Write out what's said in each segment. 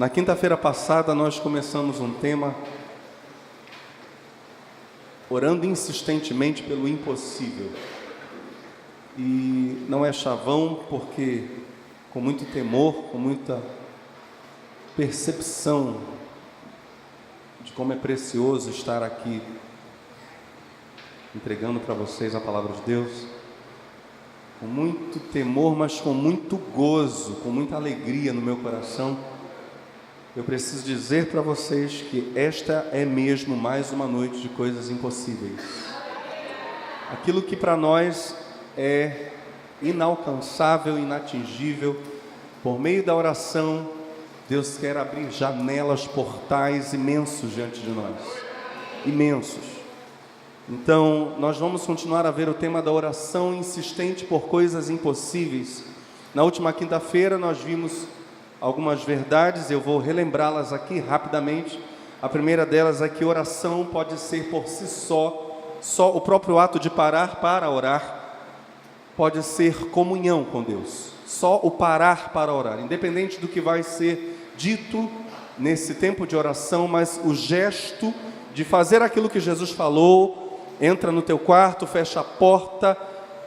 Na quinta-feira passada nós começamos um tema orando insistentemente pelo impossível. E não é chavão, porque com muito temor, com muita percepção de como é precioso estar aqui entregando para vocês a palavra de Deus, com muito temor, mas com muito gozo, com muita alegria no meu coração. Eu preciso dizer para vocês que esta é mesmo mais uma noite de coisas impossíveis. Aquilo que para nós é inalcançável, inatingível, por meio da oração, Deus quer abrir janelas, portais imensos diante de nós. Imensos. Então, nós vamos continuar a ver o tema da oração insistente por coisas impossíveis. Na última quinta-feira nós vimos algumas verdades, eu vou relembrá-las aqui rapidamente. A primeira delas é que oração pode ser por si só o próprio ato de parar para orar pode ser comunhão com Deus. Só o parar para orar, independente do que vai ser dito nesse tempo de oração, mas o gesto de fazer aquilo que Jesus falou, entra no teu quarto, fecha a porta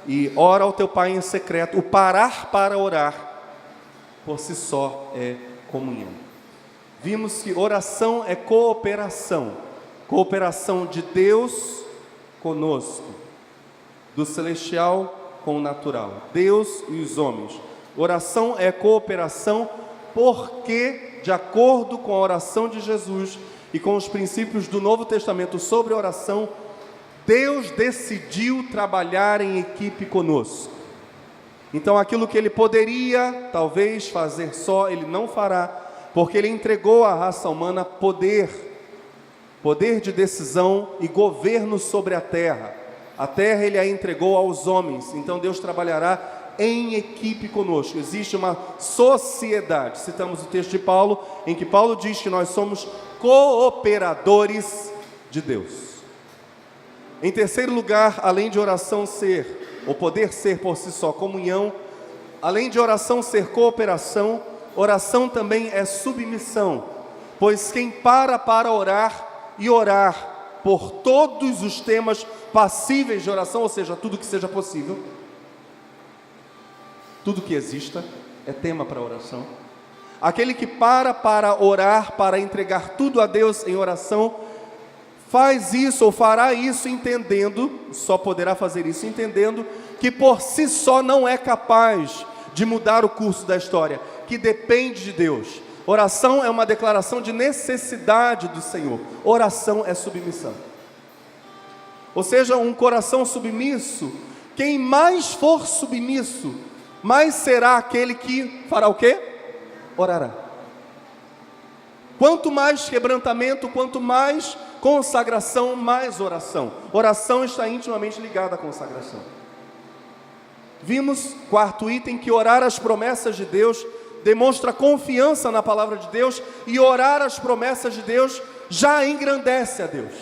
e ora ao teu Pai em secreto. O parar para orar por si só é comunhão. Vimos que oração é cooperação. Cooperação de Deus conosco, do celestial com o natural, Deus e os homens. Oração é cooperação porque, de acordo com a oração de Jesus e com os princípios do Novo Testamento sobre oração, Deus decidiu trabalhar em equipe conosco. Então aquilo que Ele poderia, talvez, fazer só, Ele não fará, porque Ele entregou à raça humana poder de decisão e governo sobre a terra. A terra Ele a entregou aos homens, então Deus trabalhará em equipe conosco. Existe uma sociedade, citamos o texto de Paulo, em que Paulo diz que nós somos cooperadores de Deus. Em terceiro lugar, além de oração ser, ou poder ser por si só comunhão, além de oração ser cooperação, oração também é submissão, pois quem para orar e orar por todos os temas passíveis de oração, ou seja, tudo que seja possível, tudo que exista é tema para oração. Aquele que para orar, para entregar tudo a Deus em oração, faz isso ou fará isso entendendo, só poderá fazer isso entendendo, que por si só não é capaz de mudar o curso da história, que depende de Deus. Oração é uma declaração de necessidade do Senhor. Oração é submissão. Ou seja, um coração submisso, quem mais for submisso, mais será aquele que fará o quê? Orará. Quanto mais quebrantamento, quanto mais consagração, mais oração. Oração está intimamente ligada à consagração. Vimos, quarto item, que orar as promessas de Deus demonstra confiança na palavra de Deus, e orar as promessas de Deus já engrandece a Deus.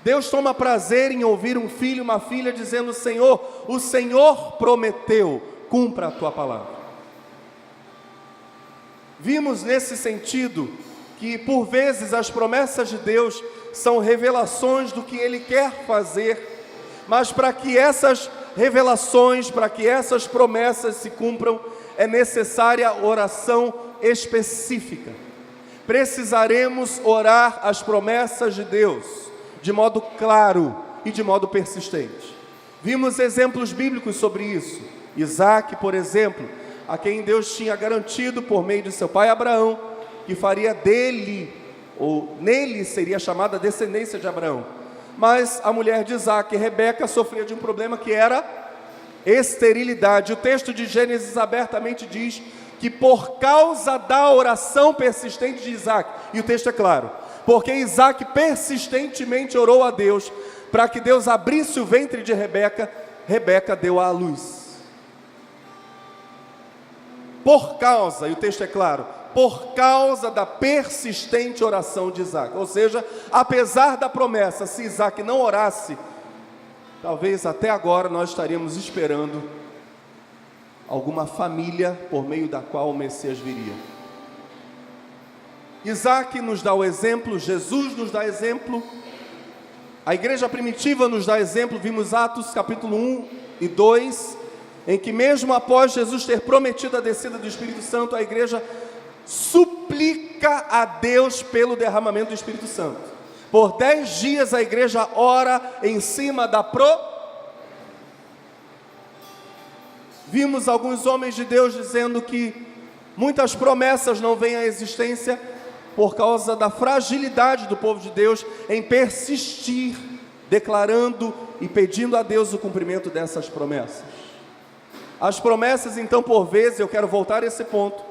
Deus toma prazer em ouvir um filho e uma filha dizendo: Senhor, o Senhor prometeu, cumpra a tua palavra. Vimos nesse sentido que por vezes as promessas de Deus são revelações do que Ele quer fazer, mas para que essas revelações, para que essas promessas se cumpram, é necessária oração específica. Precisaremos orar as promessas de Deus de modo claro e de modo persistente. Vimos exemplos bíblicos sobre isso. Isaac, por exemplo, a quem Deus tinha garantido por meio de seu pai Abraão, que faria dele, ou nele seria chamada a descendência de Abraão. Mas a mulher de Isaac, Rebeca, sofria de um problema que era esterilidade. O texto de Gênesis abertamente diz que por causa da oração persistente de Isaac, e o texto é claro, porque Isaac persistentemente orou a Deus para que Deus abrisse o ventre de Rebeca, Rebeca deu à luz. Por causa, e o texto é claro, por causa da persistente oração de Isaac. Ou seja, apesar da promessa, se Isaac não orasse, talvez até agora nós estaríamos esperando alguma família por meio da qual o Messias viria. Isaac nos dá o exemplo, Jesus nos dá exemplo, a igreja primitiva nos dá exemplo. Vimos Atos capítulo 1 e 2, em que mesmo após Jesus ter prometido a descida do Espírito Santo, a igreja suplica a Deus pelo derramamento do Espírito Santo. Por 10 dias a igreja ora em cima da Vimos alguns homens de Deus dizendo que muitas promessas não vêm à existência por causa da fragilidade do povo de Deus em persistir, declarando e pedindo a Deus o cumprimento dessas promessas. As promessas, então, por vezes, eu quero voltar a esse ponto,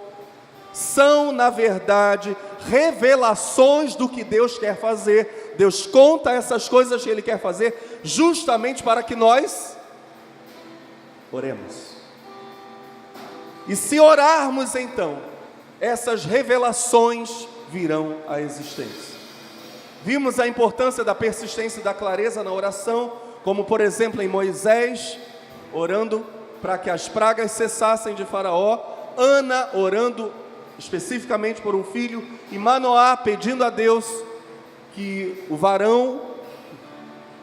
são, na verdade, revelações do que Deus quer fazer. Deus conta essas coisas que Ele quer fazer, justamente para que nós oremos. E se orarmos, então, essas revelações virão à existência. Vimos a importância da persistência e da clareza na oração, como por exemplo em Moisés, orando para que as pragas cessassem de Faraó, Ana orando especificamente por um filho, e Manoá pedindo a Deus que o varão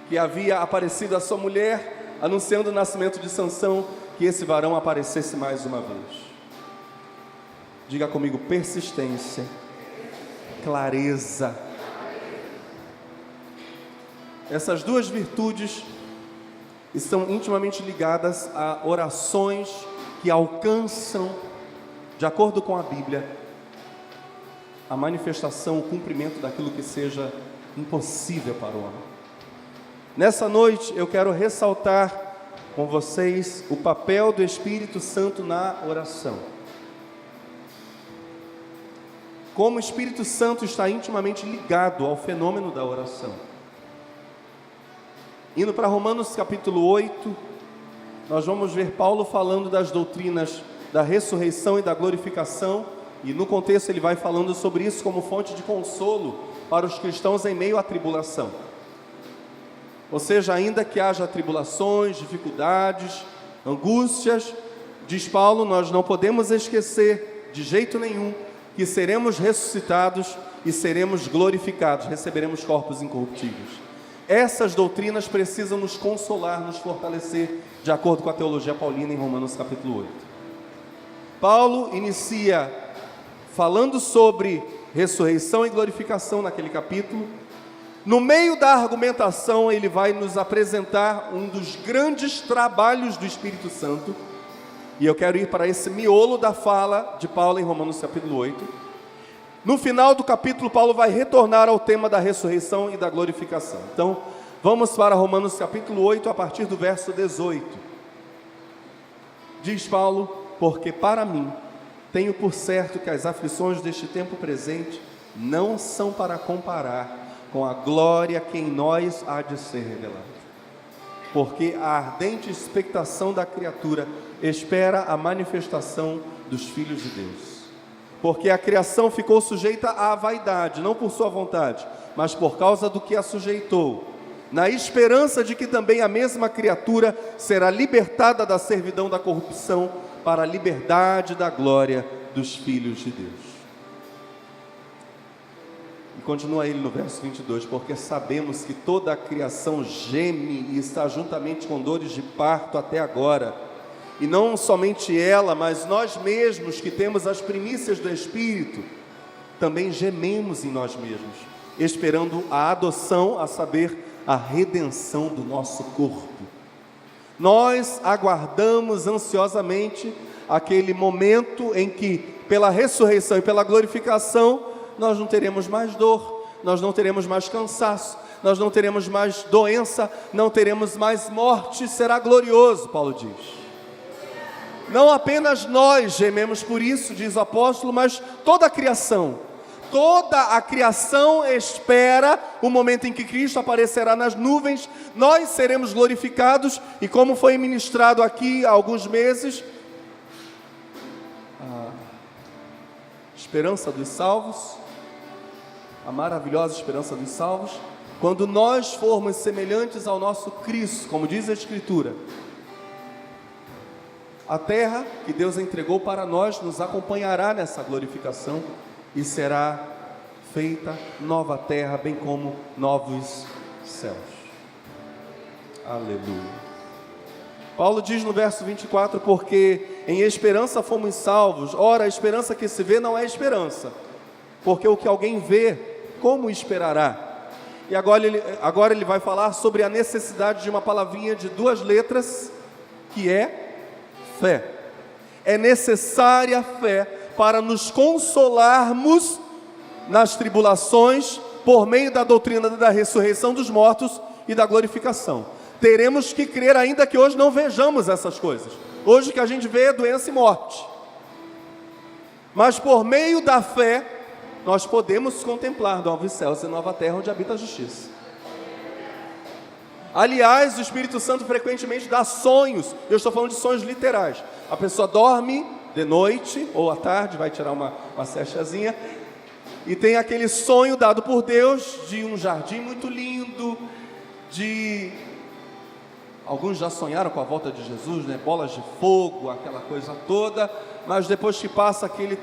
que havia aparecido à sua mulher, anunciando o nascimento de Sansão, que esse varão aparecesse mais uma vez. Diga comigo: persistência, clareza. Essas duas virtudes estão intimamente ligadas a orações que alcançam, de acordo com a Bíblia, a manifestação, o cumprimento daquilo que seja impossível para o homem. Nessa noite eu quero ressaltar com vocês o papel do Espírito Santo na oração. Como o Espírito Santo está intimamente ligado ao fenômeno da oração. Indo para Romanos capítulo 8, nós vamos ver Paulo falando das doutrinas da ressurreição e da glorificação, e no contexto ele vai falando sobre isso como fonte de consolo para os cristãos em meio à tribulação. Ou seja, ainda que haja tribulações, dificuldades, angústias, diz Paulo, nós não podemos esquecer de jeito nenhum que seremos ressuscitados e seremos glorificados, receberemos corpos incorruptíveis. Essas doutrinas precisam nos consolar, nos fortalecer, de acordo com a teologia paulina em Romanos capítulo 8. Paulo inicia falando sobre ressurreição e glorificação naquele capítulo. No meio da argumentação, ele vai nos apresentar um dos grandes trabalhos do Espírito Santo, e eu quero ir para esse miolo da fala de Paulo em Romanos capítulo 8. No final do capítulo, Paulo vai retornar ao tema da ressurreição e da glorificação. Então, vamos para Romanos capítulo 8, a partir do verso 18. Diz Paulo: porque para mim, tenho por certo que as aflições deste tempo presente não são para comparar com a glória que em nós há de ser revelada. Porque a ardente expectação da criatura espera a manifestação dos filhos de Deus. Porque a criação ficou sujeita à vaidade, não por sua vontade, mas por causa do que a sujeitou, na esperança de que também a mesma criatura será libertada da servidão da corrupção para a liberdade da glória dos filhos de Deus. E continua ele no verso 22, porque sabemos que toda a criação geme e está juntamente com dores de parto até agora, e não somente ela, mas nós mesmos que temos as primícias do Espírito, também gememos em nós mesmos, esperando a adoção, a saber, a redenção do nosso corpo. Nós aguardamos ansiosamente aquele momento em que, pela ressurreição e pela glorificação, nós não teremos mais dor, nós não teremos mais cansaço, nós não teremos mais doença, não teremos mais morte, será glorioso, Paulo diz. Não apenas nós gememos por isso, diz o apóstolo, mas toda a criação espera o momento em que Cristo aparecerá nas nuvens, nós seremos glorificados, e como foi ministrado aqui há alguns meses, a esperança dos salvos, a maravilhosa esperança dos salvos, quando nós formos semelhantes ao nosso Cristo, como diz a Escritura, a terra que Deus entregou para nós nos acompanhará nessa glorificação e será feita nova terra, bem como novos céus. Aleluia. Paulo diz no verso 24, porque em esperança fomos salvos. Ora, a esperança que se vê não é esperança, porque o que alguém vê, como esperará? E agora ele vai falar sobre a necessidade de uma palavrinha de 2 letras, que é fé. É necessária a fé para nos consolarmos nas tribulações, por meio da doutrina da ressurreição dos mortos e da glorificação. Teremos que crer, ainda que hoje não vejamos essas coisas. Hoje o que a gente vê é doença e morte. Mas por meio da fé, nós podemos contemplar novos céus e nova terra onde habita a justiça. Aliás, o Espírito Santo frequentemente dá sonhos. Eu estou falando de sonhos literais. A pessoa dorme de noite ou à tarde, vai tirar uma sestazinha, e tem aquele sonho dado por Deus de um jardim muito lindo, alguns já sonharam com a volta de Jesus, né? Bolas de fogo, aquela coisa toda, mas depois que passa aquele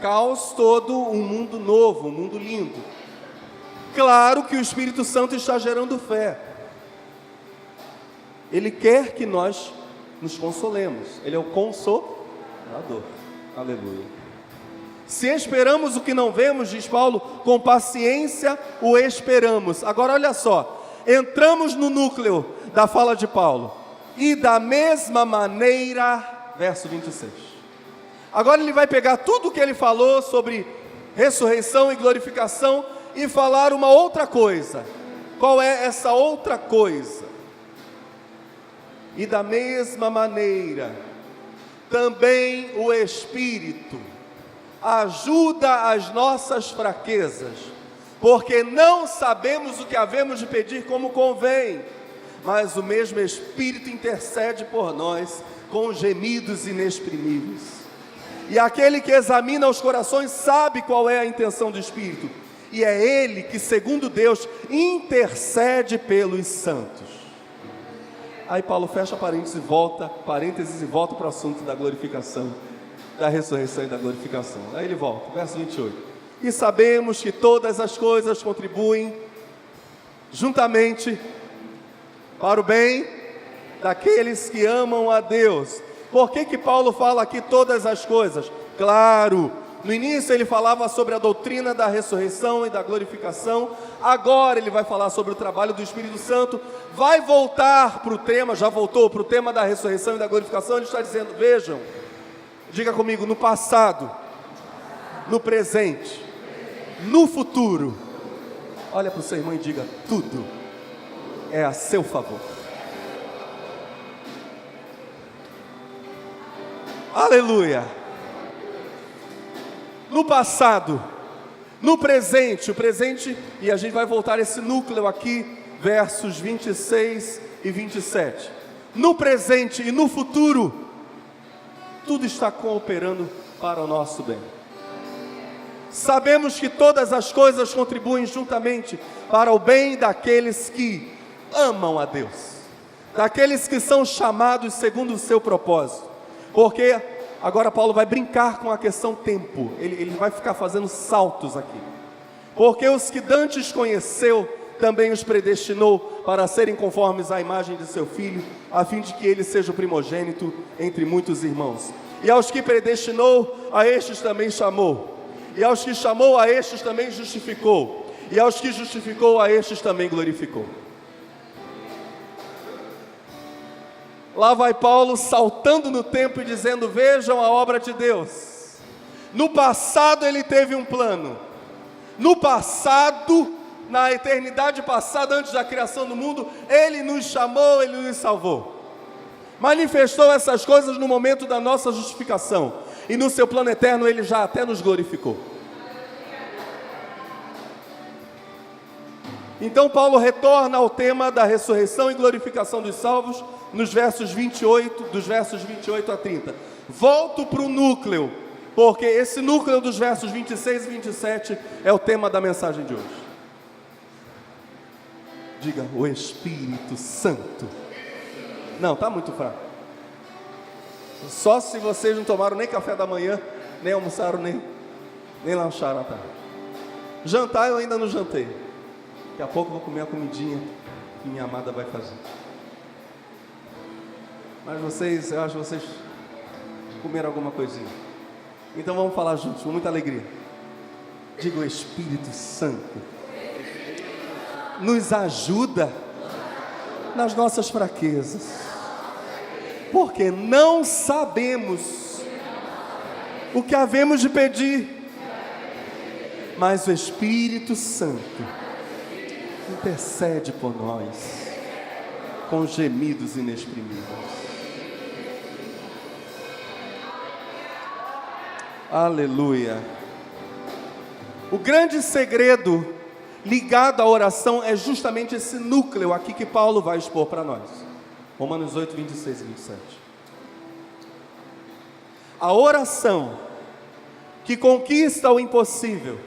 caos todo, um mundo novo, um mundo lindo. Claro que o Espírito Santo está gerando fé. Ele quer que nós nos consolemos. Ele é o consolador. Aleluia. Se esperamos o que não vemos, diz Paulo, com paciência o esperamos. Agora olha só, entramos no núcleo da fala de Paulo. E da mesma maneira, verso 26. Agora ele vai pegar tudo o que ele falou sobre ressurreição e glorificação e falar uma outra coisa. Qual é essa outra coisa? E da mesma maneira, também o Espírito ajuda as nossas fraquezas, porque não sabemos o que havemos de pedir como convém, mas o mesmo Espírito intercede por nós com gemidos inexprimíveis. E aquele que examina os corações sabe qual é a intenção do Espírito, e é Ele que, segundo Deus, intercede pelos santos. Aí Paulo fecha parênteses e volta para o assunto da glorificação, da ressurreição e da glorificação. Aí ele volta, verso 28. E sabemos que todas as coisas contribuem juntamente para o bem daqueles que amam a Deus. Por que Paulo fala aqui todas as coisas? Claro, no início ele falava sobre a doutrina da ressurreição e da glorificação. Agora ele vai falar sobre o trabalho do Espírito Santo. Vai voltar para o tema, já voltou para o tema da ressurreição e da glorificação. Ele está dizendo, vejam, diga comigo, no passado, no presente, no futuro. Olha para o seu irmão e diga, tudo é a seu favor. Aleluia. No passado, no presente, o presente, e a gente vai voltar a esse núcleo aqui, versos 26 e 27. No presente e no futuro, tudo está cooperando para o nosso bem. Sabemos que todas as coisas contribuem juntamente para o bem daqueles que amam a Deus, daqueles que são chamados segundo o seu propósito. Porque agora Paulo vai brincar com a questão tempo, ele vai ficar fazendo saltos aqui. Porque os que dantes conheceu, também os predestinou para serem conformes à imagem de seu Filho, a fim de que ele seja o primogênito entre muitos irmãos. E aos que predestinou, a estes também chamou. E aos que chamou, a estes também justificou. E aos que justificou, a estes também glorificou. Lá vai Paulo saltando no tempo e dizendo, vejam a obra de Deus. No passado ele teve um plano. No passado, na eternidade passada, antes da criação do mundo, ele nos chamou, ele nos salvou. Manifestou essas coisas no momento da nossa justificação. E no seu plano eterno ele já até nos glorificou. Então Paulo retorna ao tema da ressurreição e glorificação dos salvos, nos versos 28, dos versos 28 a 30. Volto para o núcleo, porque esse núcleo dos versos 26 e 27 é o tema da mensagem de hoje. Diga, o Espírito Santo. Não, está muito fraco. Só se vocês não tomaram nem café da manhã, nem almoçaram, nem lancharam à tarde. Jantar eu ainda não jantei. Daqui a pouco eu vou comer a comidinha que minha amada vai fazer. Mas vocês, eu acho que vocês comeram alguma coisinha. Então vamos falar juntos, com muita alegria. Diga: o Espírito Santo nos ajuda nas nossas fraquezas, porque não sabemos o que havemos de pedir, mas o Espírito Santo intercede por nós com gemidos inexprimíveis. Aleluia. O grande segredo ligado à oração é justamente esse núcleo aqui que Paulo vai expor para nós. Romanos 8, 26 e 27. A oração que conquista o impossível,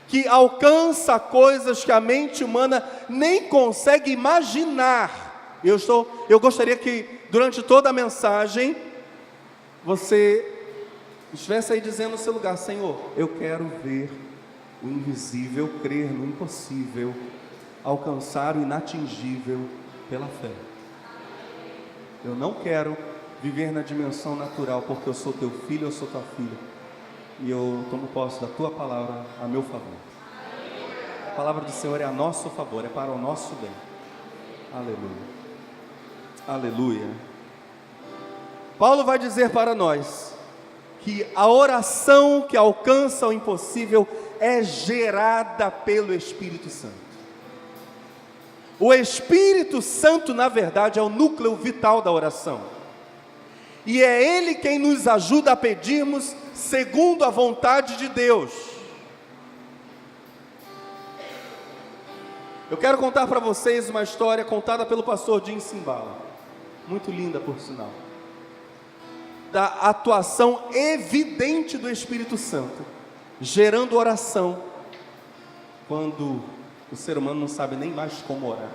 que alcança coisas que a mente humana nem consegue imaginar. Eu gostaria que durante toda a mensagem você estivesse aí dizendo no seu lugar: Senhor, eu quero ver o invisível, crer no impossível, alcançar o inatingível pela fé. Eu não quero viver na dimensão natural, porque eu sou teu filho, eu sou tua filha, e eu tomo posse da tua palavra a meu favor. A palavra do Senhor é a nosso favor, é para o nosso bem. Aleluia. Aleluia. Paulo vai dizer para nós que a oração que alcança o impossível é gerada pelo Espírito Santo. O Espírito Santo, na verdade, é o núcleo vital da oração, e é Ele quem nos ajuda a pedirmos segundo a vontade de Deus. Eu quero contar para vocês uma história contada pelo pastor Jim Cymbala, muito linda por sinal, da atuação evidente do Espírito Santo, gerando oração, quando o ser humano não sabe nem mais como orar.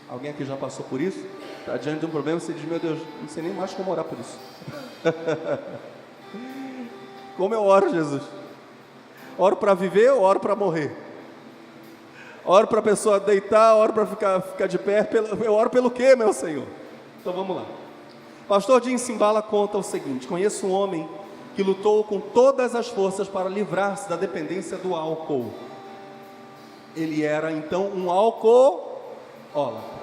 Alguém aqui já passou por isso? Está diante de um problema, você diz: meu Deus, não sei nem mais como orar por isso. Como eu oro, Jesus? Oro para viver ou oro para morrer? Oro para a pessoa deitar, oro para ficar de pé, eu oro pelo quê, meu Senhor? Então vamos lá. Pastor Jim Cymbala conta o seguinte: conheço um homem que lutou com todas as forças para livrar-se da dependência do álcool. Ele era então um alcoólatra.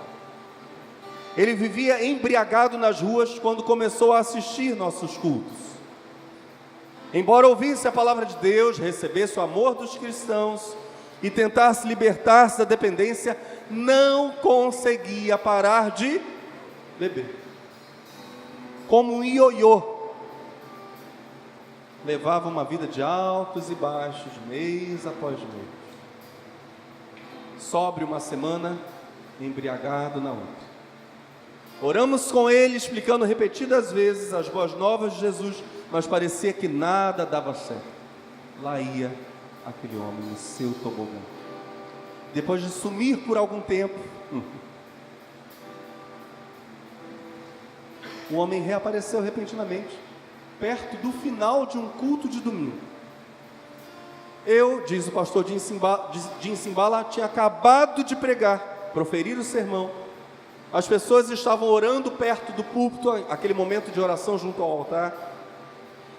Ele vivia embriagado nas ruas quando começou a assistir nossos cultos. Embora ouvisse a palavra de Deus, recebesse o amor dos cristãos e tentasse libertar-se da dependência, não conseguia parar de beber. Como um ioiô, levava uma vida de altos e baixos, mês após mês. Sóbrio uma semana, embriagado na outra. Oramos com ele, explicando repetidas vezes as boas novas de Jesus, mas parecia que nada dava certo. Lá ia aquele homem no seu tobogã. Depois de sumir por algum tempo, o homem reapareceu repentinamente, perto do final de um culto de domingo. Eu, diz o pastor Jim Cymbala, tinha acabado de pregar, proferir o sermão. As pessoas estavam orando perto do púlpito, aquele momento de oração junto ao altar.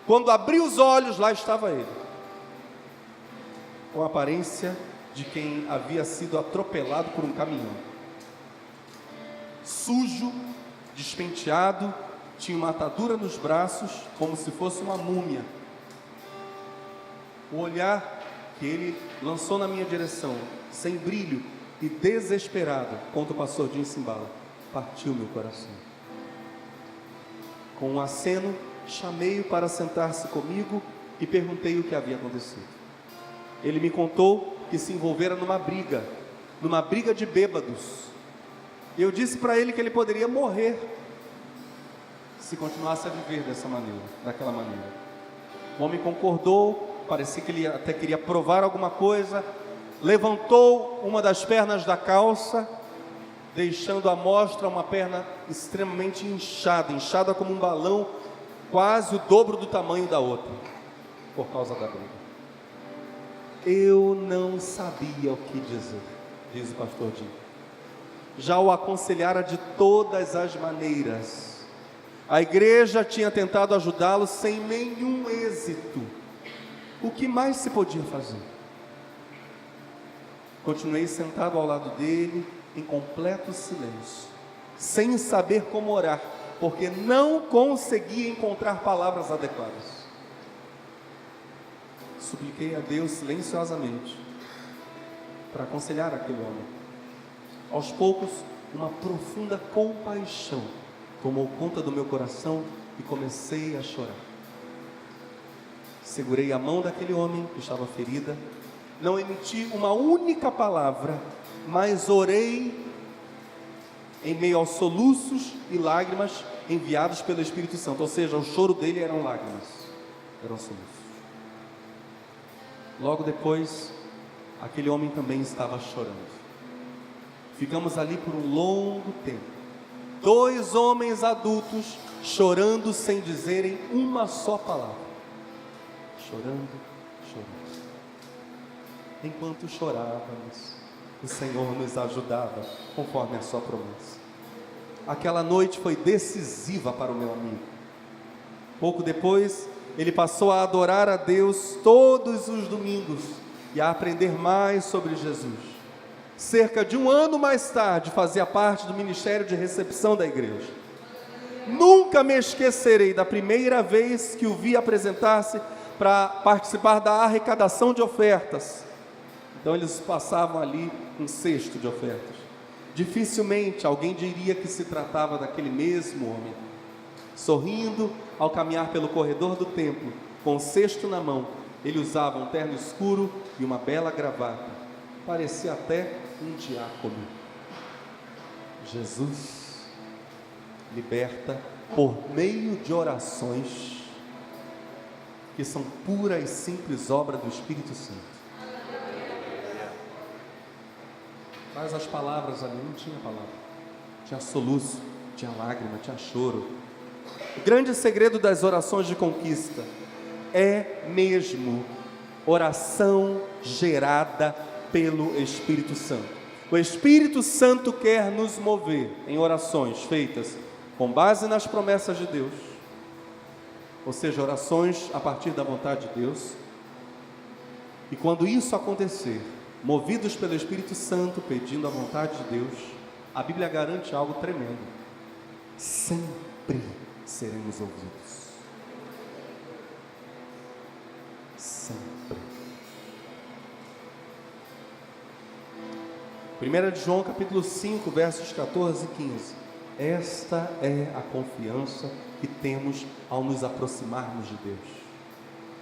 Quando abri os olhos, lá estava ele, com a aparência de quem havia sido atropelado por um caminhão. Sujo, despenteado, tinha uma atadura nos braços, como se fosse uma múmia. O olhar que ele lançou na minha direção, sem brilho e desesperado, conta o pastor Jim Cymbala, partiu meu coração. Com um aceno, chamei-o para sentar-se comigo e perguntei o que havia acontecido. Ele me contou que se envolvera numa briga de bêbados. Eu disse para ele que ele poderia morrer se continuasse a viver daquela maneira. O homem concordou, parecia que ele até queria provar alguma coisa. Levantou uma das pernas da calça, deixando à mostra uma perna extremamente inchada como um balão, quase o dobro do tamanho da outra, por causa da briga. Eu não sabia o que dizer, diz o pastor Dinho. Já o aconselhara de todas as maneiras. A igreja tinha tentado ajudá-lo sem nenhum êxito. O que mais se podia fazer? Continuei sentado ao lado dele, em completo silêncio, sem saber como orar, porque não conseguia encontrar palavras adequadas. Supliquei a Deus silenciosamente para aconselhar aquele homem. Aos poucos, uma profunda compaixão tomou conta do meu coração e comecei a chorar. Segurei a mão daquele homem que estava ferida, não emiti uma única palavra, mas orei em meio aos soluços e lágrimas enviados pelo Espírito Santo. Ou seja, o choro dele eram lágrimas, eram soluços. Logo depois, aquele homem também estava chorando. Ficamos ali por um longo tempo, 2 homens adultos chorando sem dizerem uma só palavra. Chorando, chorando. Enquanto chorávamos, o Senhor nos ajudava, conforme a sua promessa. Aquela noite foi decisiva para o meu amigo. Pouco depois, ele passou a adorar a Deus todos os domingos e a aprender mais sobre Jesus. Cerca de 1 ano mais tarde, fazia parte do ministério de recepção da igreja. Nunca me esquecerei da primeira vez que o vi apresentar-se para participar da arrecadação de ofertas. Então eles passavam ali um cesto de ofertas. Dificilmente alguém diria que se tratava daquele mesmo homem. Sorrindo ao caminhar pelo corredor do templo, com o cesto na mão, ele usava um terno escuro e uma bela gravata. Parecia até um diácono. Jesus liberta por meio de orações que são pura e simples obra do Espírito Santo. Mas as palavras ali não tinha palavra, tinha soluço, tinha lágrima, tinha choro. O grande segredo das orações de conquista é mesmo oração gerada pelo Espírito Santo. O Espírito Santo quer nos mover em orações feitas com base nas promessas de Deus, ou seja, orações a partir da vontade de Deus. E quando isso acontecer, movidos pelo Espírito Santo, pedindo a vontade de Deus, a Bíblia garante algo tremendo: sempre seremos ouvidos. Sempre. 1 de João capítulo 5, versos 14 e 15. Esta é a confiança que temos ao nos aproximarmos de Deus.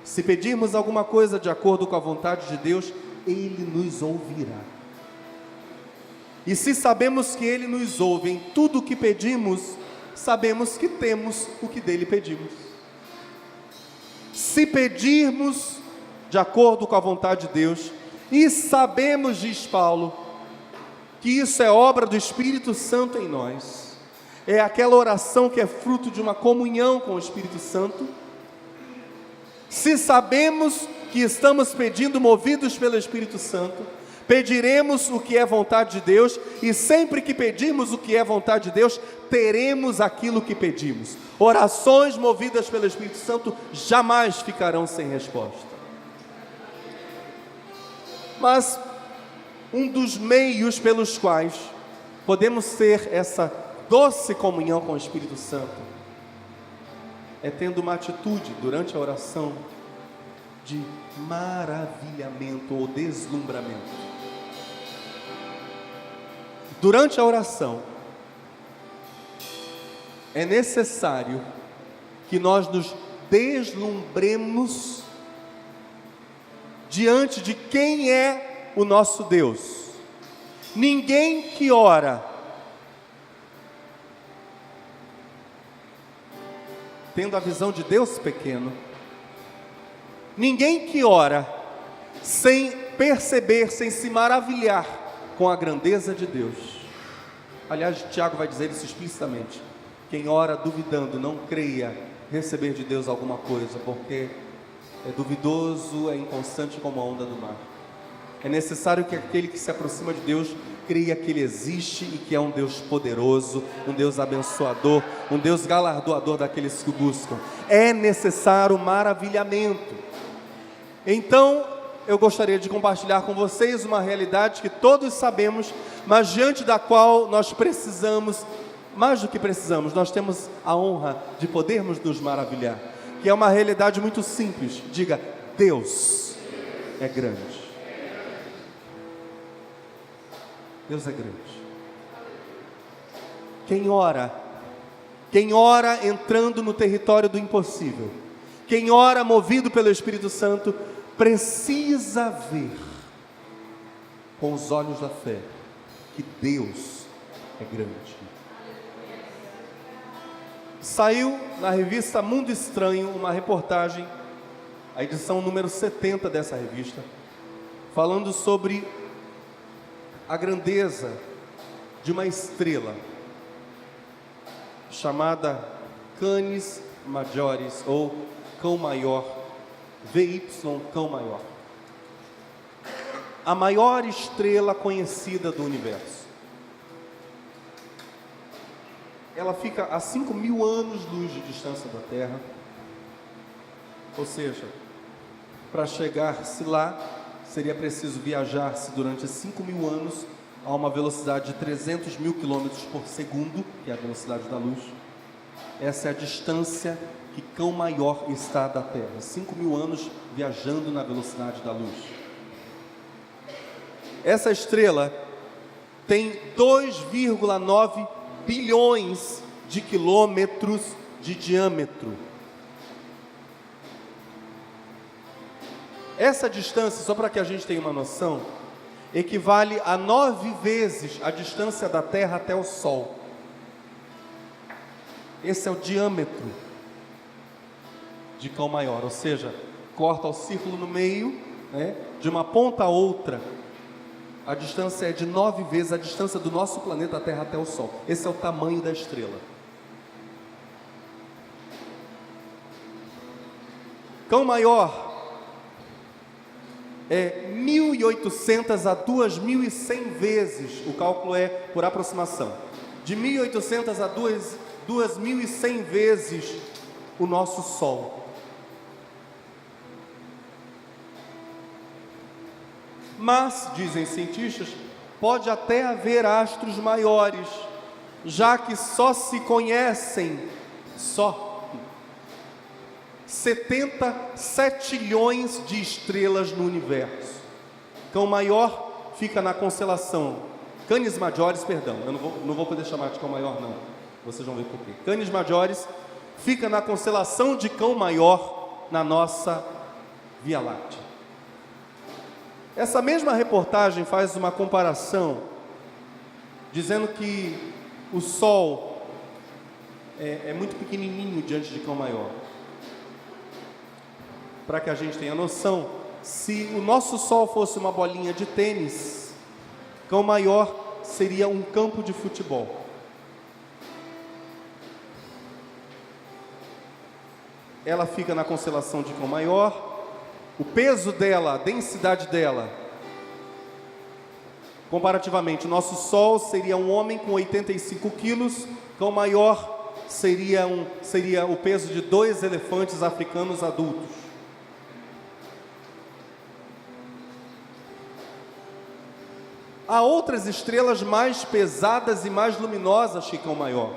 Se pedirmos alguma coisa de acordo com a vontade de Deus, Ele nos ouvirá. E se sabemos que Ele nos ouve em tudo o que pedimos, sabemos que temos o que dele pedimos. Se pedirmos de acordo com a vontade de Deus, e sabemos, diz Paulo, que isso é obra do Espírito Santo em nós, é aquela oração que é fruto de uma comunhão com o Espírito Santo. Se sabemos que estamos pedindo movidos pelo Espírito Santo, pediremos o que é vontade de Deus, e sempre que pedirmos o que é vontade de Deus, teremos aquilo que pedimos. Orações movidas pelo Espírito Santo jamais ficarão sem resposta. Mas um dos meios pelos quais podemos ter essa doce comunhão com o Espírito Santo é tendo uma atitude durante a oração de maravilhamento ou deslumbramento. Durante a oração, é necessário que nós nos deslumbremos diante de quem é o nosso Deus. Ninguém que ora tendo a visão de Deus pequeno, ninguém que ora sem perceber, sem se maravilhar com a grandeza de Deus. Aliás, Tiago vai dizer isso explicitamente: quem ora duvidando, não creia receber de Deus alguma coisa, porque é duvidoso, é inconstante como a onda do mar. É necessário que aquele que se aproxima de Deus creia que Ele existe e que é um Deus poderoso, um Deus abençoador, um Deus galardoador daqueles que o buscam. É necessário maravilhamento. Então, eu gostaria de compartilhar com vocês uma realidade que todos sabemos, mas diante da qual nós precisamos, mais do que precisamos, nós temos a honra de podermos nos maravilhar, que é uma realidade muito simples. Diga: Deus é grande. Deus é grande. Quem ora entrando no território do impossível, quem ora movido pelo Espírito Santo, precisa ver com os olhos da fé que Deus é grande. Saiu na revista Mundo Estranho uma reportagem, a edição número 70 dessa revista, falando sobre a grandeza de uma estrela chamada Canis Majoris, ou Cão Maior, VY Cão Maior. A maior estrela conhecida do universo. Ela fica a 5.000 anos-luz de distância da Terra. Ou seja, para chegar-se lá, seria preciso viajar-se durante 5.000 anos a uma velocidade de 300.000 km por segundo, que é a velocidade da luz. Essa é a distância que Cão Maior está da Terra. 5.000 anos viajando na velocidade da luz. Essa estrela tem 2,9 bilhões de quilômetros de diâmetro. Essa distância, só para que a gente tenha uma noção, equivale a 9 vezes a distância da Terra até o Sol. Esse é o diâmetro de Cão Maior, ou seja, corta o círculo no meio, né, de uma ponta a outra. A distância é de 9 vezes a distância do nosso planeta Terra até o Sol. Esse é o tamanho da estrela. Cão Maior é 1.800 a 2.100 vezes, o cálculo é por aproximação, de 1.800 a 2.100 vezes o nosso Sol. Mas, dizem cientistas, pode até haver astros maiores, já que só se conhecem 70 setilhões de estrelas no universo. Cão Maior fica na constelação Canis Majoris, perdão, eu não vou poder chamar de Cão Maior não, vocês vão ver por quê. Canis Majoris fica na constelação de Cão Maior, na nossa Via Láctea. Essa mesma reportagem faz uma comparação, dizendo que o Sol é muito pequenininho diante de Cão Maior. Para que a gente tenha noção, se o nosso Sol fosse uma bolinha de tênis, Cão Maior seria um campo de futebol. Ela fica na constelação de Cão Maior. O peso dela, a densidade dela, comparativamente, o nosso Sol seria um homem com 85 quilos, Cão Maior seria o peso de 2 elefantes africanos adultos. Há outras estrelas mais pesadas e mais luminosas que Cão Maior.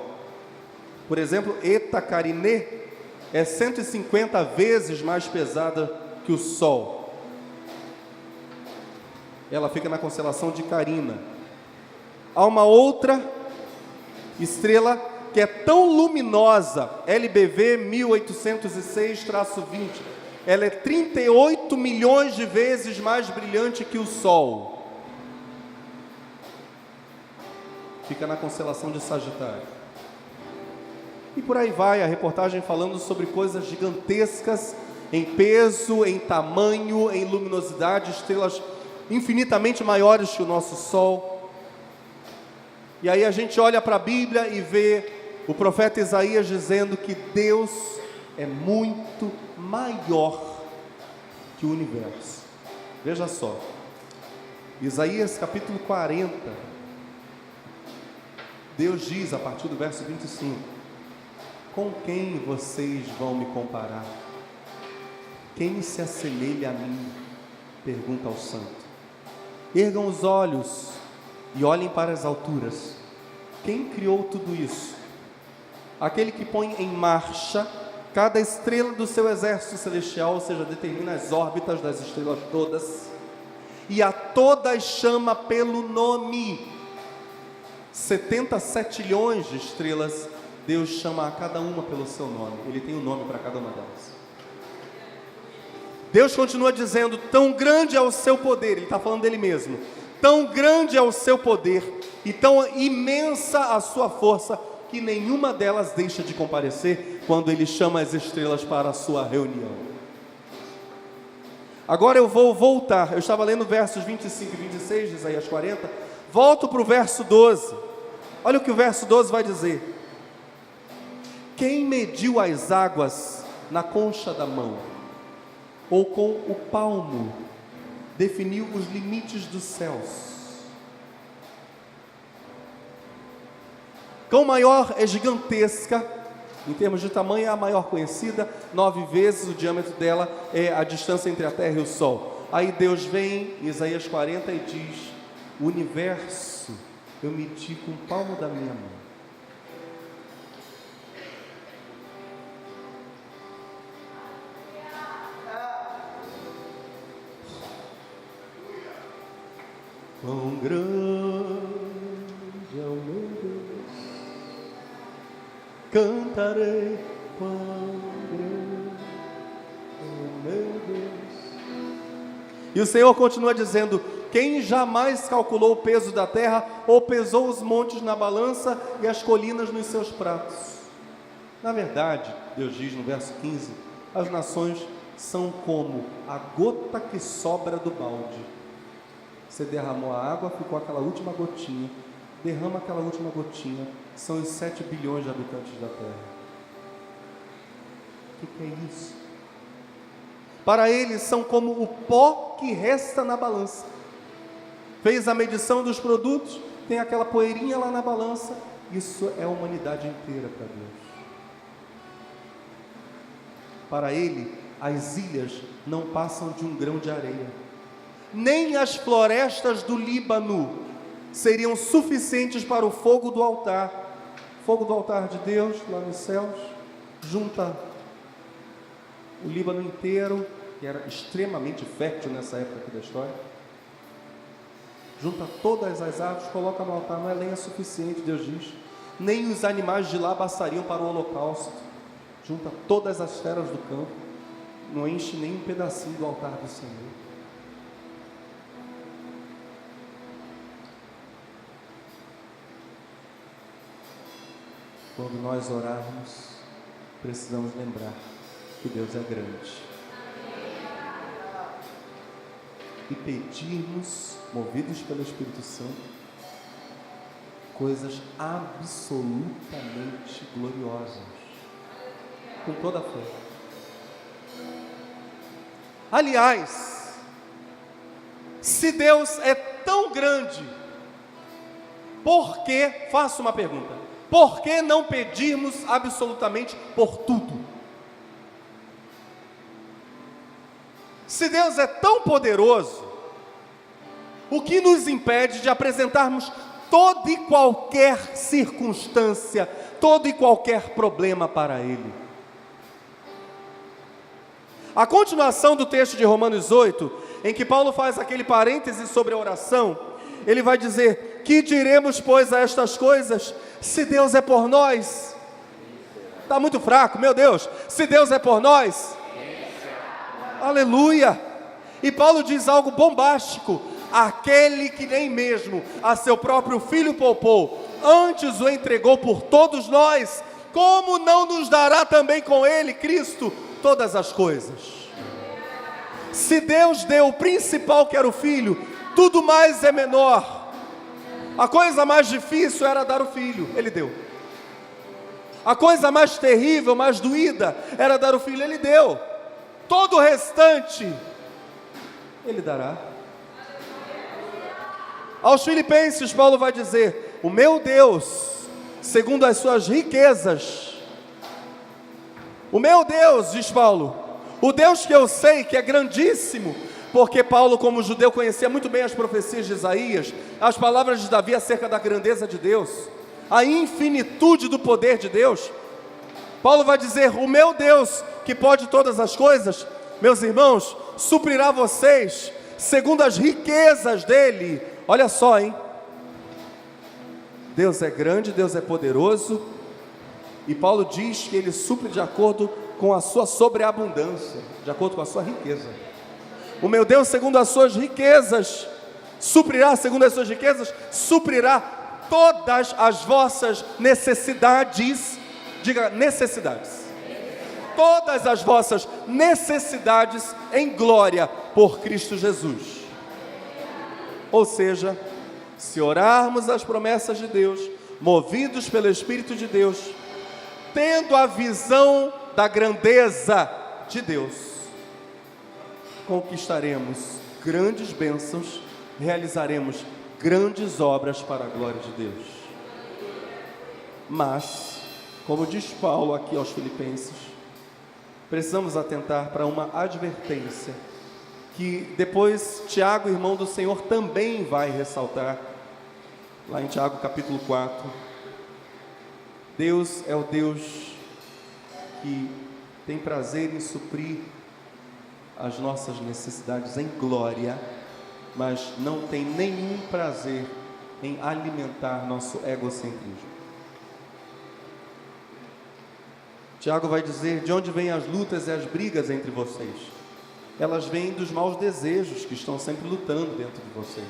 Por exemplo, Eta Carinae é 150 vezes mais pesada que o Sol. Ela fica na constelação de Carina. Há uma outra estrela que é tão luminosa, LBV 1806-20. Ela é 38 milhões de vezes mais brilhante que o Sol. Fica na constelação de Sagitário. E por aí vai a reportagem falando sobre coisas gigantescas em peso, em tamanho, em luminosidade, estrelas infinitamente maiores que o nosso Sol. E aí a gente olha para a Bíblia e vê o profeta Isaías dizendo que Deus é muito maior que o universo. Veja só, Isaías capítulo 40, Deus diz a partir do verso 25: com quem vocês vão me comparar? Quem se assemelha a mim? Pergunta ao santo. Ergam os olhos e olhem para as alturas. Quem criou tudo isso? Aquele que põe em marcha cada estrela do seu exército celestial, ou seja, determina as órbitas das estrelas todas, e a todas chama pelo nome. 70 setilhões de estrelas, Deus chama a cada uma pelo seu nome. Ele tem um nome para cada uma delas. Deus continua dizendo: tão grande é o seu poder, Ele está falando dele mesmo, tão grande é o seu poder, e tão imensa a sua força, que nenhuma delas deixa de comparecer, quando Ele chama as estrelas para a sua reunião. Agora eu vou voltar, eu estava lendo versos 25 e 26 de Isaías 40, volto para o verso 12, olha o que o verso 12 vai dizer: quem mediu as águas na concha da mão, ou com o palmo, definiu os limites dos céus? Quão maior é gigantesca, em termos de tamanho é a maior conhecida, 9 vezes o diâmetro dela é a distância entre a terra e o sol. Aí Deus vem em Isaías 40 e diz: o universo eu medi com o palmo da minha mão. Quão grande é o meu Deus, cantarei quão grande é o meu Deus. E o Senhor continua dizendo: quem jamais calculou o peso da terra, ou pesou os montes na balança e as colinas nos seus pratos? Na verdade, Deus diz no verso 15, as nações são como a gota que sobra do balde. Você derramou a água, ficou aquela última gotinha, derrama aquela última gotinha, são os 7 bilhões de habitantes da terra. O que é isso? Para eles são como o pó que resta na balança. Fez a medição dos produtos, tem aquela poeirinha lá na balança, isso é a humanidade inteira para Deus. Para Ele, as ilhas não passam de um grão de areia. Nem as florestas do Líbano seriam suficientes para o fogo do altar. Fogo do altar de Deus, lá nos céus, junta o Líbano inteiro, que era extremamente fértil nessa época aqui da história. Junta todas as árvores, coloca no altar, não é lenha suficiente, Deus diz. Nem os animais de lá bastariam para o holocausto. Junta todas as feras do campo, não enche nem um pedacinho do altar do Senhor. Quando nós orarmos, precisamos lembrar que Deus é grande. E pedirmos, movidos pelo Espírito Santo, coisas absolutamente gloriosas, com toda a fé. Aliás, se Deus é tão grande, por que, faço uma pergunta, por que não pedirmos absolutamente por tudo? Se Deus é tão poderoso, o que nos impede de apresentarmos toda e qualquer circunstância, todo e qualquer problema para Ele? A continuação do texto de Romanos 8, em que Paulo faz aquele parêntese sobre a oração, ele vai dizer: que diremos, pois, a estas coisas? Se Deus é por nós, está muito fraco, meu Deus, se Deus é por nós, aleluia. E Paulo diz algo bombástico: aquele que nem mesmo a seu próprio filho poupou, antes o entregou por todos nós, como não nos dará também com ele, Cristo, todas as coisas? Se Deus deu o principal, que era o filho, tudo mais é menor. A coisa mais difícil era dar o filho, Ele deu. A coisa mais terrível, mais doída, era dar o filho, Ele deu. Todo o restante Ele dará. Aos Filipenses, Paulo vai dizer: o meu Deus, segundo as suas riquezas, o meu Deus, diz Paulo, o Deus que eu sei que é grandíssimo, porque Paulo, como judeu, conhecia muito bem as profecias de Isaías, as palavras de Davi acerca da grandeza de Deus, a infinitude do poder de Deus. Paulo vai dizer: o meu Deus, que pode todas as coisas, meus irmãos, suprirá vocês, segundo as riquezas dele. Olha só, hein? Deus é grande, Deus é poderoso, e Paulo diz que ele supre de acordo com a sua sobreabundância, de acordo com a sua riqueza. O meu Deus, segundo as suas riquezas, suprirá, segundo as suas riquezas, suprirá todas as vossas necessidades. Diga, necessidades. Todas as vossas necessidades em glória por Cristo Jesus. Ou seja, se orarmos as promessas de Deus, movidos pelo Espírito de Deus, tendo a visão da grandeza de Deus, conquistaremos grandes bênçãos, realizaremos grandes obras para a glória de Deus. Mas, como diz Paulo aqui aos Filipenses, precisamos atentar para uma advertência, que depois Tiago, irmão do Senhor, também vai ressaltar, lá em Tiago capítulo 4, Deus é o Deus que tem prazer em suprir as nossas necessidades em glória, mas não tem nenhum prazer em alimentar nosso egocentrismo. Tiago vai dizer: de onde vêm as lutas e as brigas entre vocês? Elas vêm dos maus desejos que estão sempre lutando dentro de vocês.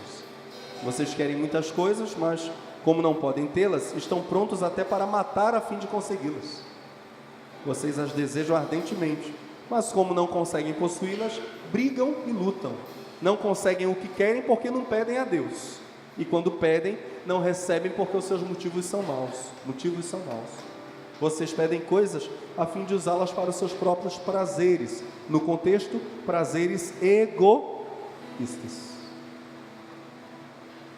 Vocês querem muitas coisas, mas como não podem tê-las, estão prontos até para matar a fim de consegui-las. Vocês as desejam ardentemente, mas como não conseguem possuí-las, brigam e lutam. Não conseguem o que querem porque não pedem a Deus. E quando pedem, não recebem porque os seus motivos são maus. Vocês pedem coisas a fim de usá-las para os seus próprios prazeres. No contexto, prazeres egoístas.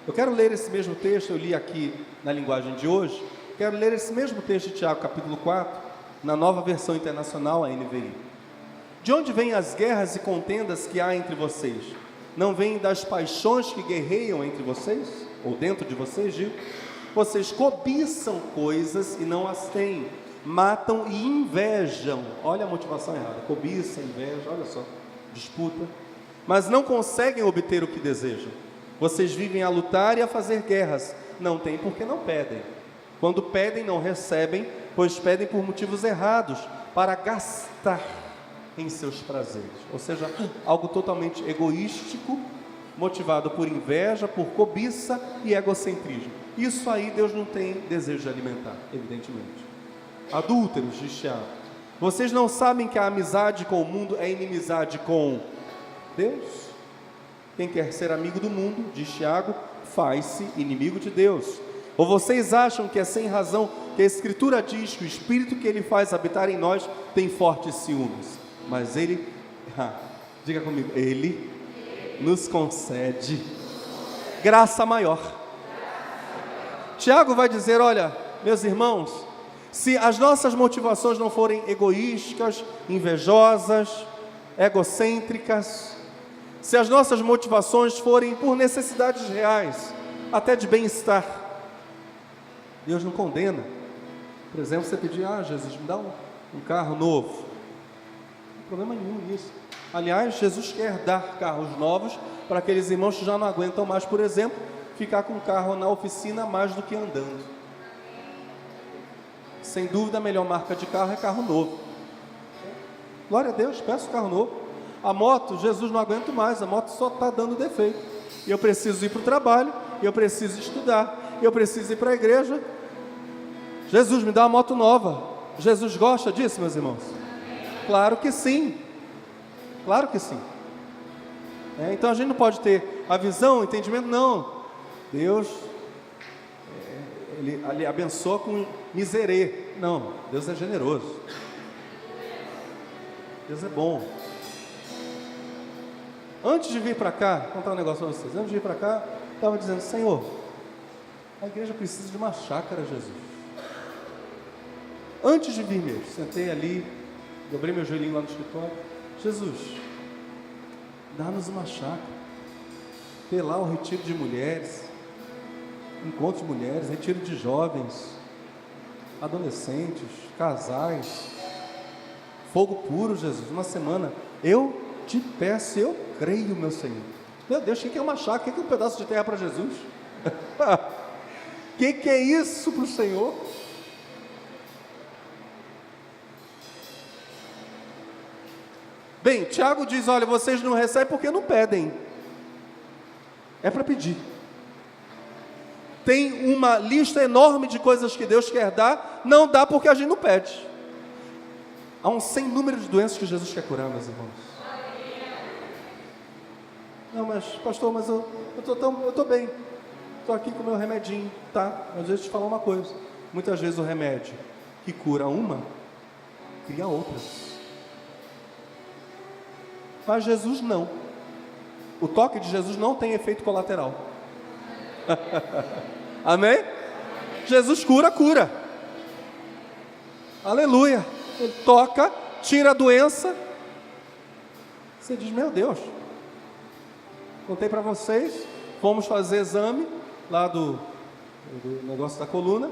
Eu quero ler esse mesmo texto, eu li aqui na linguagem de hoje. Quero ler esse mesmo texto de Tiago, capítulo 4, na nova versão internacional, a NVI. De onde vêm as guerras e contendas que há entre vocês? Não vêm das paixões que guerreiam entre vocês? Ou dentro de vocês, digo? Vocês cobiçam coisas e não as têm, matam e invejam. Olha a motivação errada: cobiça, inveja, olha só, disputa, mas não conseguem obter o que desejam. Vocês vivem a lutar e a fazer guerras, não têm porque não pedem. Quando pedem, não recebem, pois pedem por motivos errados, para gastar em seus prazeres. Ou seja, algo totalmente egoístico, motivado por inveja, por cobiça e egocentrismo. Isso aí Deus não tem desejo de alimentar, evidentemente. Adúlteros, diz Tiago, vocês não sabem que a amizade com o mundo é inimizade com Deus? Quem quer ser amigo do mundo, diz Tiago, faz-se inimigo de Deus. Ou vocês acham que é sem razão que a Escritura diz que o Espírito que Ele faz habitar em nós tem fortes ciúmes? Mas Ele, diga comigo, Ele nos concede graça maior. Tiago vai dizer: olha, meus irmãos, se as nossas motivações não forem egoísticas, invejosas, egocêntricas, se as nossas motivações forem por necessidades reais, até de bem-estar, Deus não condena. Por exemplo, você pedir: Jesus, me dá um carro novo. Não tem problema nenhum nisso. Aliás, Jesus quer dar carros novos para aqueles irmãos que já não aguentam mais, por exemplo, ficar com o carro na oficina mais do que andando. Sem dúvida, a melhor marca de carro é carro novo. Glória a Deus, peço carro novo. A moto, Jesus, não aguento mais, a moto só está dando defeito. E eu preciso ir para o trabalho, e eu preciso estudar, e eu preciso ir para a igreja. Jesus, me dá uma moto nova. Jesus gosta disso, meus irmãos? Claro que sim. Claro que sim. Então a gente não pode ter a visão, o entendimento, não. Deus, Ele abençoa com miserê. Não, Deus é generoso. Deus é bom. Antes de vir para cá, vou contar um negócio para vocês. Antes de vir para cá, estava dizendo: Senhor, a igreja precisa de uma chácara, Jesus. Antes de vir mesmo, sentei ali, dobrei meu joelhinho lá no escritório. Jesus, dá-nos uma chácara. Ter lá um retiro de mulheres, encontro de mulheres, retiro de jovens, adolescentes, casais, fogo puro, Jesus, uma semana. Eu te peço, eu creio, meu Senhor. Meu Deus, o que é uma chácara? O que é um pedaço de terra para Jesus? O que é isso para o Senhor? Bem, Tiago diz: olha, vocês não recebem porque não pedem. É para pedir. Tem uma lista enorme de coisas que Deus quer dar, não dá porque a gente não pede. Há um sem número de doenças que Jesus quer curar, meus irmãos. Não, mas pastor, mas eu estou bem. Estou aqui com o meu remedinho, tá? Mas deixa eu te falar uma coisa. Muitas vezes o remédio que cura uma, cria outras. Mas Jesus não. O toque de Jesus não tem efeito colateral. Amém? Jesus cura. Aleluia. Ele toca, tira a doença. Você diz: meu Deus. Contei para vocês, fomos fazer exame lá do negócio da coluna.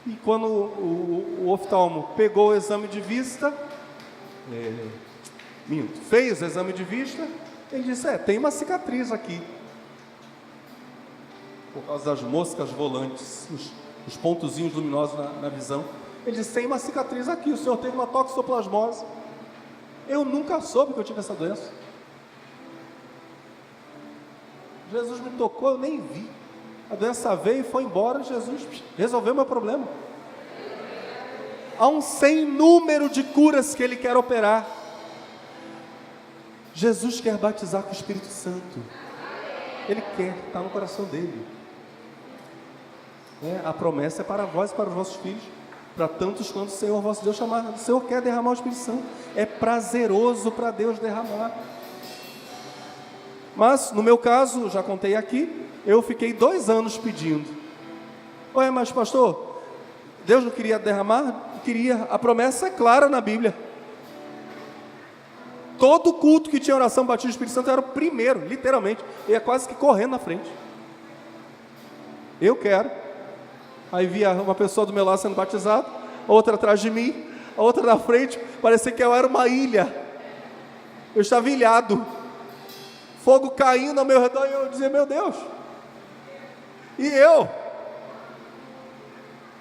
E quando o oftalmo pegou o exame de vista, fez o exame de vista, ele disse: tem uma cicatriz aqui, por causa das moscas volantes, os pontozinhos luminosos na visão. Ele disse: tem uma cicatriz aqui, o senhor teve uma toxoplasmose. Eu nunca soube que eu tive essa doença. Jesus me tocou, eu nem vi. A doença veio e foi embora. Jesus resolveu meu problema. Há um sem número de curas que Ele quer operar. Jesus quer batizar com o Espírito Santo. Ele quer, está no coração dele. A promessa é para vós e para os vossos filhos, para tantos quanto o Senhor vosso Deus chamar. O Senhor quer derramar o Espírito Santo. É prazeroso para Deus derramar. Mas no meu caso, já contei aqui, eu fiquei 2 anos pedindo. Ué, mas pastor, Deus não queria derramar? Queria. A promessa é clara na Bíblia. Todo culto que tinha oração batismo do Espírito Santo era o primeiro, literalmente. Eu ia quase que correndo na frente. Eu quero. Aí via uma pessoa do meu lado sendo batizada, outra atrás de mim, a outra na frente. Parecia que eu era uma ilha. Eu estava ilhado. Fogo caindo ao meu redor e eu dizia: meu Deus. E eu?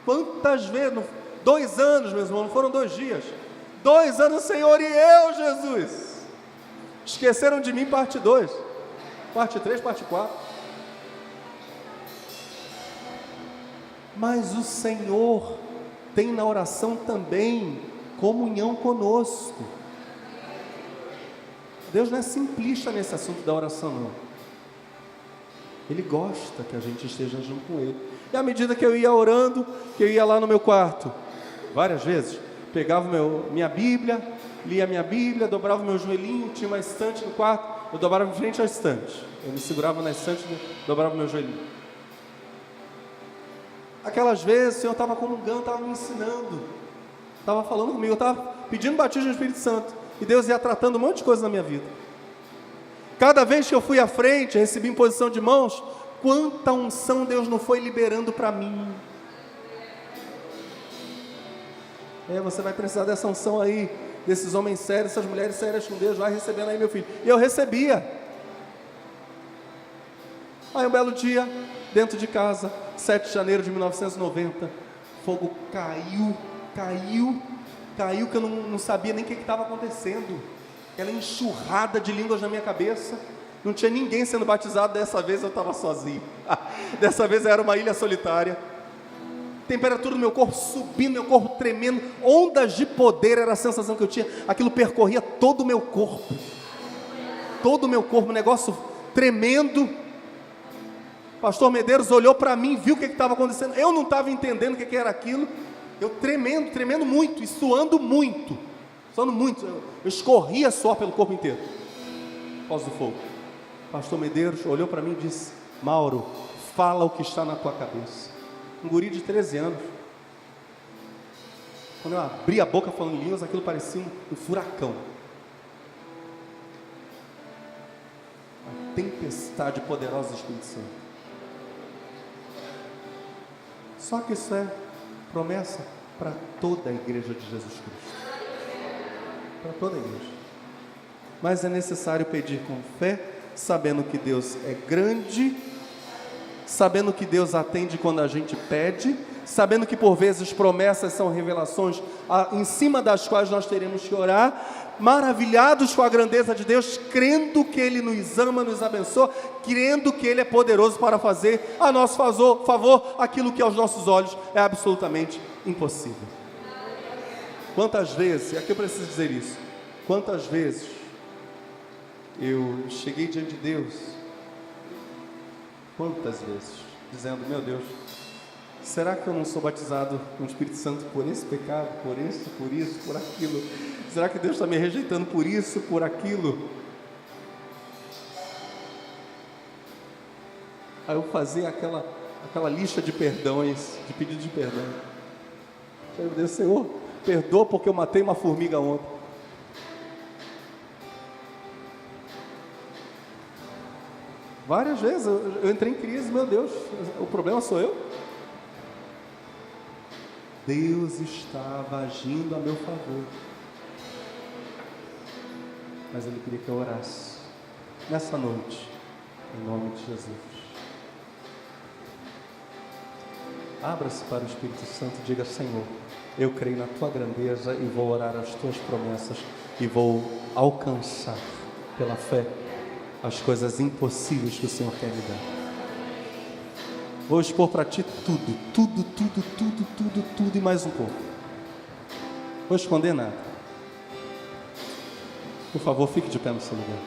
Quantas vezes? 2 anos, meus irmãos, não foram 2 dias. 2 anos, Senhor, e eu, Jesus? Esqueceram de mim, parte 2, parte 3, parte 4. Mas o Senhor tem na oração também comunhão conosco. Deus não é simplista nesse assunto da oração, não. Ele gosta que a gente esteja junto com Ele. E à medida que eu ia orando, que eu ia lá no meu quarto, várias vezes, pegava minha Bíblia, lia minha Bíblia, dobrava o meu joelhinho, tinha uma estante no quarto, eu dobrava em frente à estante. Eu me segurava na estante e dobrava o meu joelhinho. Aquelas vezes o Senhor estava comungando, estava me ensinando, estava falando comigo, eu estava pedindo batismo do Espírito Santo. E Deus ia tratando um monte de coisa na minha vida. Cada vez que eu fui à frente, recebi imposição de mãos, quanta unção Deus não foi liberando para mim. Você vai precisar dessa unção aí, desses homens sérios, essas mulheres sérias com Deus, vai recebendo aí, meu filho. E eu recebia. Aí um belo dia, dentro de casa, 7 de janeiro de 1990, fogo caiu, que eu não sabia nem o que estava acontecendo. Aquela enxurrada de línguas na minha cabeça. Não tinha ninguém sendo batizado. Dessa vez eu estava sozinho. Dessa vez eu era uma ilha solitária. Temperatura do meu corpo subindo, meu corpo tremendo. Ondas de poder era a sensação que eu tinha. Aquilo percorria todo o meu corpo. Todo o meu corpo, um negócio tremendo. Pastor Medeiros olhou para mim, viu o que estava acontecendo. Eu não estava entendendo o que era aquilo. Eu tremendo muito, e suando muito. Eu escorria suor pelo corpo inteiro. Foz do Fogo. Pastor Medeiros olhou para mim e disse: Mauro, fala o que está na tua cabeça. Um guri de 13 anos. Quando eu abri a boca falando em línguas, aquilo parecia um furacão. Uma tempestade poderosa do Espírito Santo. Só que isso é promessa para toda a igreja de Jesus Cristo. Para toda a igreja. Mas é necessário pedir com fé, sabendo que Deus é grande, sabendo que Deus atende quando a gente pede, sabendo que por vezes promessas são revelações em cima das quais nós teremos que orar, maravilhados com a grandeza de Deus, crendo que Ele nos ama, nos abençoa, crendo que Ele é poderoso para fazer a nosso favor aquilo que aos nossos olhos é absolutamente impossível. Quantas vezes, e aqui eu preciso dizer isso, quantas vezes eu cheguei diante de Deus, quantas vezes, dizendo: meu Deus, será que eu não sou batizado com o Espírito Santo por esse pecado, por isso, por aquilo? Será que Deus está me rejeitando por isso, por aquilo? Aí eu fazia aquela lista de perdões, de pedidos de perdão. Eu disse: Senhor, perdoa porque eu matei uma formiga ontem. Várias vezes eu entrei em crise, meu Deus, o problema sou eu? Deus estava agindo a meu favor, mas Ele queria que eu orasse nessa noite, em nome de Jesus. Abra-se para o Espírito Santo e diga: Senhor, eu creio na Tua grandeza e vou orar as Tuas promessas e vou alcançar pela fé as coisas impossíveis que o Senhor quer me dar. Vou expor para Ti tudo e mais um pouco. Vou esconder nada. Por favor, fique de pé no seu lugar.